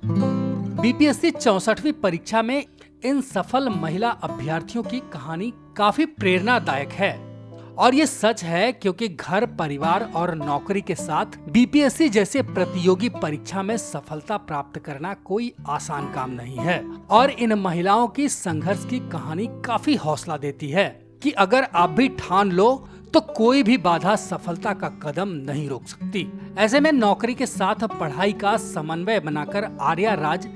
BPSC 64वीं परीक्षा में इन सफल महिला अभ्यर्थियों की कहानी काफी प्रेरणादायक है। और ये सच है क्योंकि घर, परिवार और नौकरी के साथ बीपीएससी जैसे प्रतियोगी परीक्षा में सफलता प्राप्त करना कोई आसान काम नहीं है। और इन महिलाओं की संघर्ष की कहानी काफी हौसला देती है कि अगर आप भी ठान लो तो कोई भी बाधा सफलता का कदम नहीं रोक सकती। ऐसे में नौकरी के साथ पढ़ाई का समन्वय बनाकर आर्या राज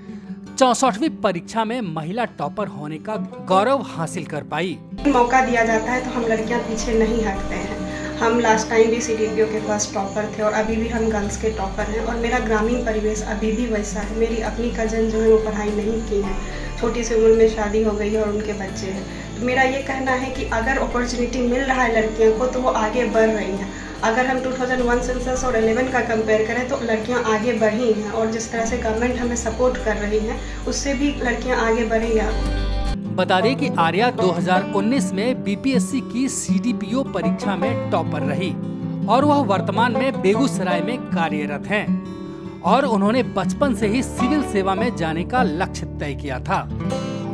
64वीं परीक्षा में महिला टॉपर होने का गौरव हासिल कर पाई। मौका दिया जाता है तो हम लड़कियां पीछे नहीं हटते हैं। हम लास्ट टाइम भी सीडीपीओ के पास टॉपर थे और अभी भी हम गर्ल्स के टॉपर हैं। और मेरा ग्रामीण परिवेश अभी भी वैसा है। मेरी अपनी कजन जो है वो पढ़ाई नहीं की है, छोटी सी उम्र में शादी हो गई है और उनके बच्चे हैं। तो मेरा ये कहना है कि अगर अपॉर्चुनिटी मिल रहा है लड़कियों को तो वो आगे बढ़ रही हैं। अगर हम 2001 सेंसस और 11 का कंपेयर करें तो लड़कियां आगे बढ़ी हैं और जिस तरह से गवर्नमेंट हमें सपोर्ट कर रही है उससे भी लड़कियां आगे बढ़ेंगी। बता दें कि आर्या 2019 में बीपीएससी की सीडीपीओ परीक्षा में टॉपर रही और वह वर्तमान में बेगूसराय में कार्यरत हैं। और उन्होंने बचपन से ही सिविल सेवा में जाने का लक्ष्य तय किया था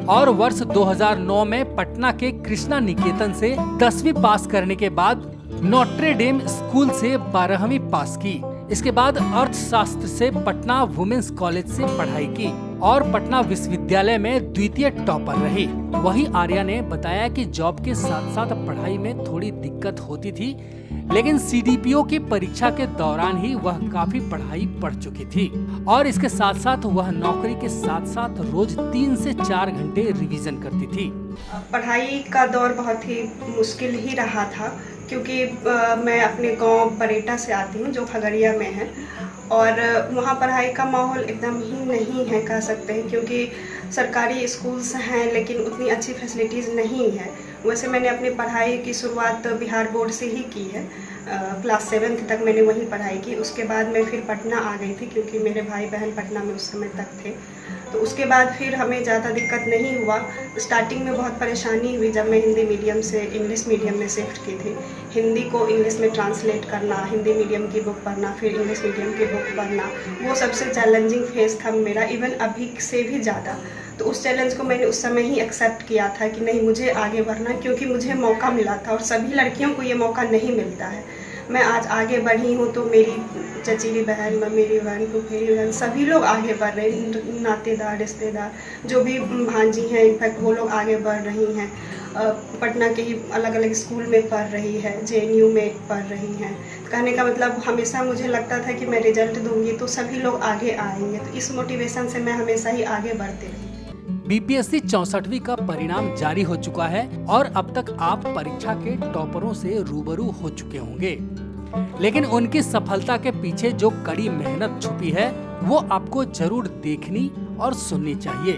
और वर्ष 2009 में पटना के कृष्णा निकेतन से 10वीं पास करने के बाद नोट्रे डेम स्कूल से 12वीं पास की। इसके बाद अर्थशास्त्र से पटना वुमेन्स कॉलेज से पढ़ाई की और पटना विश्वविद्यालय में द्वितीय टॉपर रही। वहीं आर्या ने बताया कि जॉब के साथ साथ पढ़ाई में थोड़ी दिक्कत होती थी, लेकिन सीडीपीओ की परीक्षा के दौरान ही वह काफी पढ़ाई पढ़ चुकी थी और इसके साथ साथ वह नौकरी के साथ साथ रोज 3 से 4 घंटे रिवीजन करती थी। पढ़ाई का दौर बहुत ही मुश्किल ही रहा था क्योंकि मैं अपने गांव बरेटा से आती हूं जो खगड़िया में है और वहां पढ़ाई का माहौल एकदम ही नहीं है कह सकते हैं, क्योंकि सरकारी स्कूल्स हैं लेकिन उतनी अच्छी फैसिलिटीज़ नहीं है। वैसे मैंने अपनी पढ़ाई की शुरुआत बिहार बोर्ड से ही की है। क्लास 7th तक मैंने वहीं पढ़ाई की। उसके बाद मैं फिर पटना आ गई थी क्योंकि मेरे भाई बहन पटना में उस समय तक थे। तो उसके बाद फिर हमें ज़्यादा दिक्कत नहीं हुआ। स्टार्टिंग में बहुत परेशानी हुई जब मैं हिंदी मीडियम से इंग्लिश मीडियम में शिफ्ट की थी। हिंदी को इंग्लिश में ट्रांसलेट करना, हिंदी मीडियम की बुक पढ़ना, फिर इंग्लिश मीडियम की बुक पढ़ना, वो सबसे चैलेंजिंग फेज़ था मेरा, इवन अभी से भी ज़्यादा। तो उस चैलेंज को मैंने उस समय ही एक्सेप्ट किया था कि नहीं, मुझे आगे बढ़ना, क्योंकि मुझे मौका मिला था और सभी लड़कियों को ये मौका नहीं मिलता है। मैं आज आगे बढ़ी हूँ तो मेरी चचेरी बहन, मेरी बहन, फूफेरी बहन, सभी लोग आगे बढ़ रहे हैं। नातेदार, रिश्तेदार, जो भी भांजी हैं, इनफैक्ट वो लोग आगे बढ़ रही हैं। पटना के ही अलग अलग स्कूल में पढ़ रही है, जेएनयू में पढ़ रही हैं। कहने का मतलब हमेशा मुझे लगता था कि मैं रिजल्ट दूंगी तो सभी लोग आगे आएंगे, तो इस मोटिवेशन से मैं हमेशा ही आगे बढ़ती रही। बीपीएससी 64वीं का परिणाम जारी हो चुका है और अब तक आप परीक्षा के टॉपरों से रूबरू हो चुके होंगे, लेकिन उनकी सफलता के पीछे जो कड़ी मेहनत छुपी है वो आपको जरूर देखनी और सुननी चाहिए।